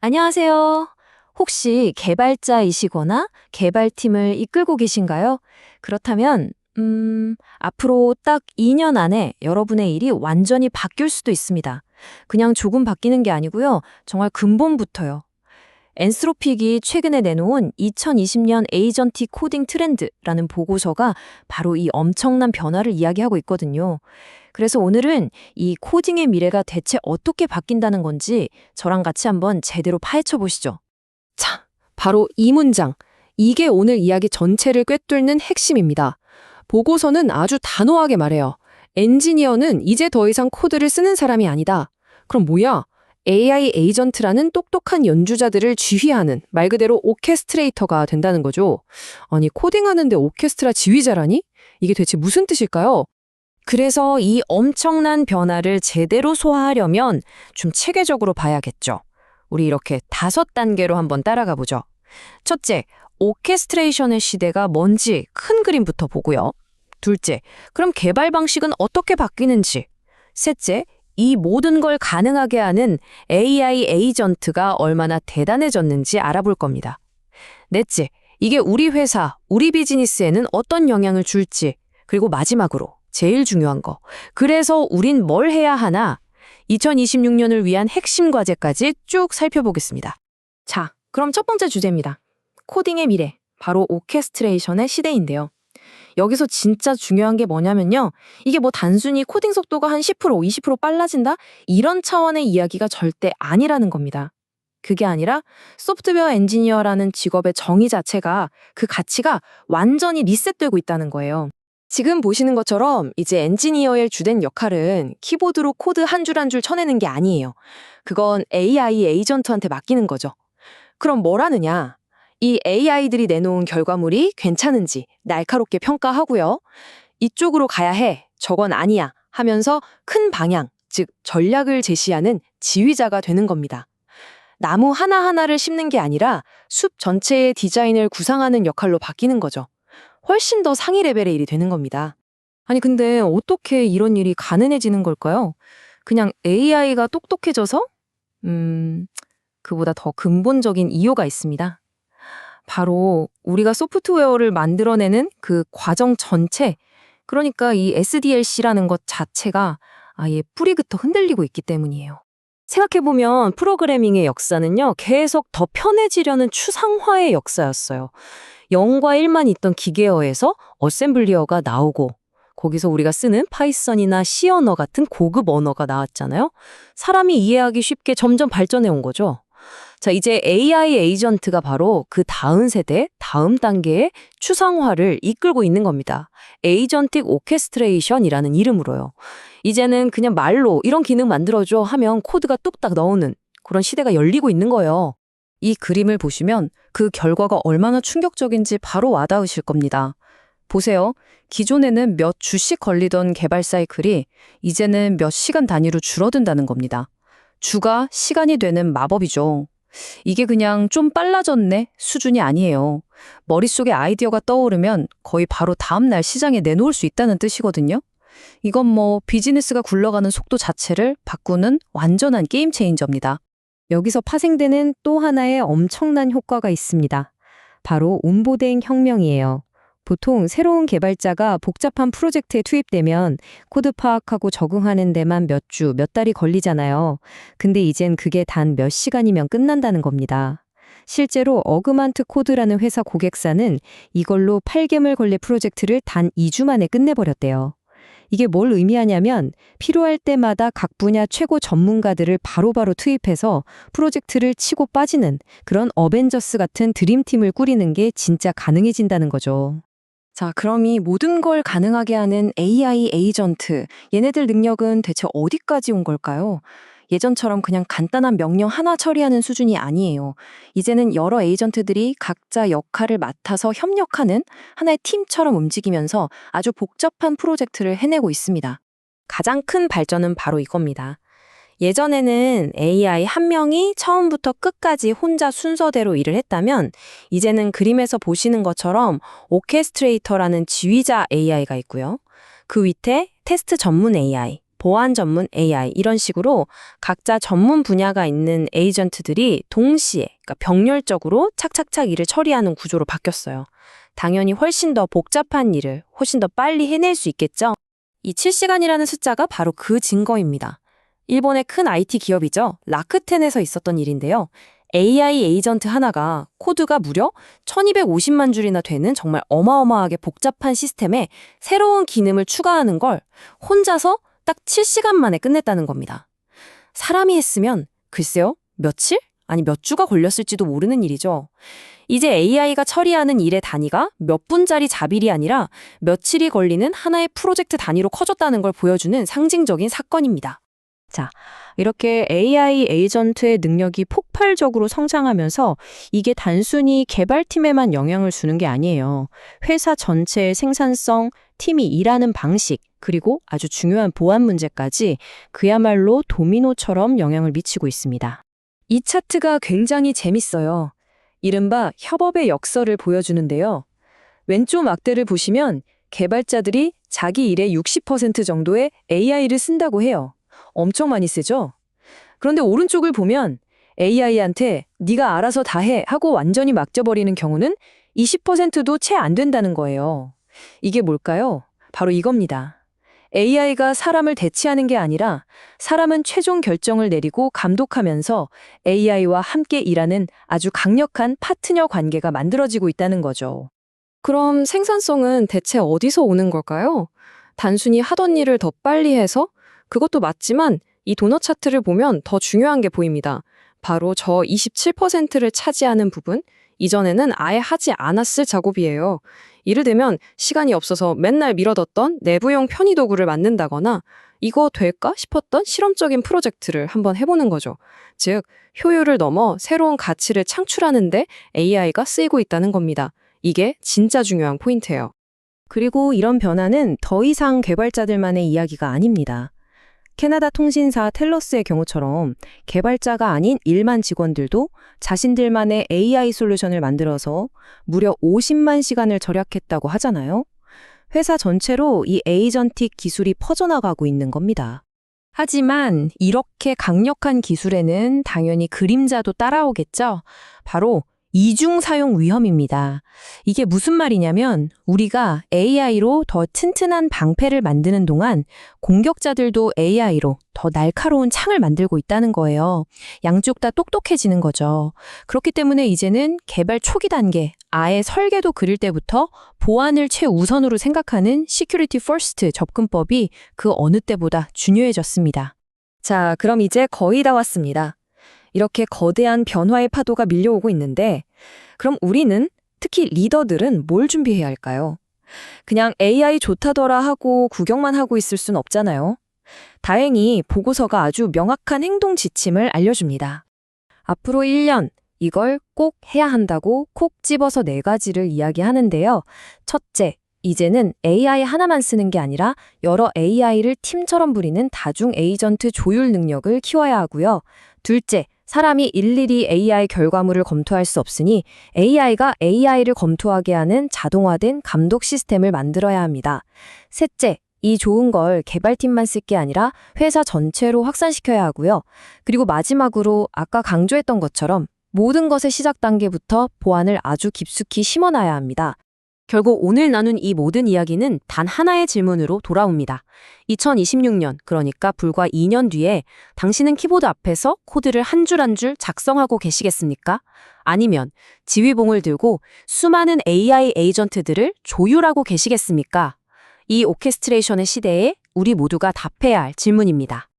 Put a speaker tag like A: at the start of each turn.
A: 안녕하세요. 혹시 개발자이시거나 개발팀을 이끌고 계신가요? 그렇다면, 앞으로 딱 2년 안에 여러분의 일이 완전히 바뀔 수도 있습니다. 그냥 조금 바뀌는 게 아니고요. 정말 근본부터요. 엔스로픽이 최근에 내놓은 2020년 에이전틱 코딩 트렌드라는 보고서가 바로 이 엄청난 변화를 이야기하고 있거든요. 그래서 오늘은 이 코딩의 미래가 대체 어떻게 바뀐다는 건지 저랑 같이 한번 제대로 파헤쳐 보시죠.
B: 자, 바로 이 문장. 이게 오늘 이야기 전체를 꿰뚫는 핵심입니다. 보고서는 아주 단호하게 말해요. 엔지니어는 이제 더 이상 코드를 쓰는 사람이 아니다. 그럼 뭐야? AI 에이전트라는 똑똑한 연주자들을 지휘하는 말 그대로 오케스트레이터가 된다는 거죠. 아니, 코딩하는데 오케스트라 지휘자라니? 이게 대체 무슨 뜻일까요?
A: 그래서 이 엄청난 변화를 제대로 소화하려면 좀 체계적으로 봐야겠죠. 우리 이렇게 5단계로 한번 따라가 보죠. 첫째, 오케스트레이션의 시대가 뭔지 큰 그림부터 보고요. 둘째, 그럼 개발 방식은 어떻게 바뀌는지. 셋째, 이 모든 걸 가능하게 하는 AI 에이전트가 얼마나 대단해졌는지 알아볼 겁니다. 넷째, 이게 우리 회사, 우리 비즈니스에는 어떤 영향을 줄지. 그리고 마지막으로 제일 중요한 거. 그래서 우린 뭘 해야 하나? 2026년을 위한 핵심 과제까지 쭉 살펴보겠습니다.
B: 자, 그럼 첫 번째 주제입니다. 코딩의 미래, 바로 오케스트레이션의 시대인데요. 여기서 진짜 중요한 게 뭐냐면요. 이게 뭐 단순히 코딩 속도가 한 10%, 20% 빨라진다? 이런 차원의 이야기가 절대 아니라는 겁니다. 그게 아니라 소프트웨어 엔지니어라는 직업의 정의 자체가 그 가치가 완전히 리셋되고 있다는 거예요. 지금 보시는 것처럼 이제 엔지니어의 주된 역할은 키보드로 코드 한 줄 한 줄 쳐내는 게 아니에요. 그건 AI 에이전트한테 맡기는 거죠. 그럼 뭘 하느냐? 이 AI들이 내놓은 결과물이 괜찮은지 날카롭게 평가하고요. 이쪽으로 가야 해, 저건 아니야 하면서 큰 방향, 즉 전략을 제시하는 지휘자가 되는 겁니다. 나무 하나하나를 심는 게 아니라 숲 전체의 디자인을 구상하는 역할로 바뀌는 거죠. 훨씬 더 상위 레벨의 일이 되는 겁니다.
A: 아니, 근데 어떻게 이런 일이 가능해지는 걸까요? 그냥 AI가 똑똑해져서? 그보다 더 근본적인 이유가 있습니다. 바로 우리가 소프트웨어를 만들어내는 그 과정 전체, 그러니까 이 SDLC라는 것 자체가 아예 뿌리부터 흔들리고 있기 때문이에요. 생각해보면 프로그래밍의 역사는요, 계속 더 편해지려는 추상화의 역사였어요. 0과 1만 있던 기계어에서 어셈블리어가 나오고, 거기서 우리가 쓰는 파이썬이나 C 언어 같은 고급 언어가 나왔잖아요. 사람이 이해하기 쉽게 점점 발전해 온 거죠. 자, 이제 AI 에이전트가 바로 그 다음 세대, 다음 단계의 추상화를 이끌고 있는 겁니다. 에이전틱 오케스트레이션이라는 이름으로요. 이제는 그냥 말로 이런 기능 만들어줘 하면 코드가 뚝딱 넣는 그런 시대가 열리고 있는 거예요. 이 그림을 보시면 그 결과가 얼마나 충격적인지 바로 와닿으실 겁니다. 보세요. 기존에는 몇 주씩 걸리던 개발 사이클이 이제는 몇 시간 단위로 줄어든다는 겁니다. 주가 시간이 되는 마법이죠. 이게 그냥 좀 빨라졌네 수준이 아니에요. 머릿속에 아이디어가 떠오르면 거의 바로 다음 날 시장에 내놓을 수 있다는 뜻이거든요. 이건 뭐 비즈니스가 굴러가는 속도 자체를 바꾸는 완전한 게임 체인저입니다. 여기서 파생되는 또 하나의 엄청난 효과가 있습니다. 바로 온보딩 혁명이에요. 보통 새로운 개발자가 복잡한 프로젝트에 투입되면 코드 파악하고 적응하는 데만 몇 주, 몇 달이 걸리잖아요. 근데 이젠 그게 단 몇 시간이면 끝난다는 겁니다. 실제로 어그만트 코드라는 회사 고객사는 이걸로 8개월 걸레 프로젝트를 단 2주 만에 끝내버렸대요. 이게 뭘 의미하냐면 필요할 때마다 각 분야 최고 전문가들을 바로바로 투입해서 프로젝트를 치고 빠지는 그런 어벤져스 같은 드림팀을 꾸리는 게 진짜 가능해진다는 거죠.
B: 자, 그럼 이 모든 걸 가능하게 하는 AI 에이전트, 얘네들 능력은 대체 어디까지 온 걸까요? 예전처럼 그냥 간단한 명령 하나 처리하는 수준이 아니에요. 이제는 여러 에이전트들이 각자 역할을 맡아서 협력하는 하나의 팀처럼 움직이면서 아주 복잡한 프로젝트를 해내고 있습니다. 가장 큰 발전은 바로 이겁니다. 예전에는 AI 한 명이 처음부터 끝까지 혼자 순서대로 일을 했다면 이제는 그림에서 보시는 것처럼 오케스트레이터라는 지휘자 AI가 있고요. 그 밑에 테스트 전문 AI, 보안 전문 AI 이런 식으로 각자 전문 분야가 있는 에이전트들이 동시에 그러니까 병렬적으로 착착착 일을 처리하는 구조로 바뀌었어요. 당연히 훨씬 더 복잡한 일을 훨씬 더 빨리 해낼 수 있겠죠. 이 7시간이라는 숫자가 바로 그 증거입니다. 일본의 큰 IT 기업이죠. 라크텐에서 있었던 일인데요. AI 에이전트 하나가 코드가 무려 1250만 줄이나 되는 정말 어마어마하게 복잡한 시스템에 새로운 기능을 추가하는 걸 혼자서 딱 7시간 만에 끝냈다는 겁니다. 사람이 했으면 글쎄요, 며칠? 아니 몇 주가 걸렸을지도 모르는 일이죠. 이제 AI가 처리하는 일의 단위가 몇 분짜리 자빌이 아니라 며칠이 걸리는 하나의 프로젝트 단위로 커졌다는 걸 보여주는 상징적인 사건입니다. 자, 이렇게 AI 에이전트의 능력이 폭발적으로 성장하면서 이게 단순히 개발팀에만 영향을 주는 게 아니에요. 회사 전체의 생산성, 팀이 일하는 방식, 그리고 아주 중요한 보안 문제까지 그야말로 도미노처럼 영향을 미치고 있습니다.
A: 이 차트가 굉장히 재밌어요. 이른바 협업의 역설을 보여주는데요. 왼쪽 막대를 보시면 개발자들이 자기 일의 60% 정도의 AI를 쓴다고 해요. 엄청 많이 쓰죠? 그런데 오른쪽을 보면 AI한테 네가 알아서 다 해 하고 완전히 맡겨버리는 경우는 20%도 채 안 된다는 거예요. 이게 뭘까요? 바로 이겁니다. AI가 사람을 대체하는 게 아니라 사람은 최종 결정을 내리고 감독하면서 AI와 함께 일하는 아주 강력한 파트너 관계가 만들어지고 있다는 거죠.
B: 그럼 생산성은 대체 어디서 오는 걸까요? 단순히 하던 일을 더 빨리 해서? 그것도 맞지만 이 도넛 차트를 보면 더 중요한 게 보입니다. 바로 저 27%를 차지하는 부분, 이전에는 아예 하지 않았을 작업이에요. 이를테면 시간이 없어서 맨날 미뤄뒀던 내부용 편의 도구를 만든다거나 이거 될까 싶었던 실험적인 프로젝트를 한번 해보는 거죠. 즉, 효율을 넘어 새로운 가치를 창출하는데 AI가 쓰이고 있다는 겁니다. 이게 진짜 중요한 포인트예요.
C: 그리고 이런 변화는 더 이상 개발자들만의 이야기가 아닙니다. 캐나다 통신사 텔러스의 경우처럼 개발자가 아닌 일만 직원들도 자신들만의 AI 솔루션을 만들어서 무려 50만 시간을 절약했다고 하잖아요. 회사 전체로 이 에이전틱 기술이 퍼져나가고 있는 겁니다.
A: 하지만 이렇게 강력한 기술에는 당연히 그림자도 따라오겠죠. 바로 이중 사용 위험입니다. 이게 무슨 말이냐면 우리가 AI로 더 튼튼한 방패를 만드는 동안 공격자들도 AI로 더 날카로운 창을 만들고 있다는 거예요. 양쪽 다 똑똑해지는 거죠. 그렇기 때문에 이제는 개발 초기 단계, 아예 설계도 그릴 때부터 보안을 최우선으로 생각하는 Security First 접근법이 그 어느 때보다 중요해졌습니다.
B: 자, 그럼 이제 거의 다 왔습니다. 이렇게 거대한 변화의 파도가 밀려오고 있는데 그럼 우리는, 특히 리더들은 뭘 준비해야 할까요? 그냥 AI 좋다더라 하고 구경만 하고 있을 순 없잖아요. 다행히 보고서가 아주 명확한 행동 지침을 알려줍니다. 앞으로 1년 이걸 꼭 해야 한다고 콕 집어서 4가지를 이야기하는데요. 첫째, 이제는 AI 하나만 쓰는 게 아니라 여러 AI를 팀처럼 부리는 다중 에이전트 조율 능력을 키워야 하고요. 둘째, 사람이 일일이 AI 결과물을 검토할 수 없으니 AI가 AI를 검토하게 하는 자동화된 감독 시스템을 만들어야 합니다. 셋째, 이 좋은 걸 개발팀만 쓸 게 아니라 회사 전체로 확산시켜야 하고요. 그리고 마지막으로 아까 강조했던 것처럼 모든 것의 시작 단계부터 보안을 아주 깊숙이 심어놔야 합니다. 결국 오늘 나눈 이 모든 이야기는 단 하나의 질문으로 돌아옵니다. 2026년, 그러니까 불과 2년 뒤에 당신은 키보드 앞에서 코드를 한 줄 한 줄 작성하고 계시겠습니까? 아니면 지휘봉을 들고 수많은 AI 에이전트들을 조율하고 계시겠습니까? 이 오케스트레이션의 시대에 우리 모두가 답해야 할 질문입니다.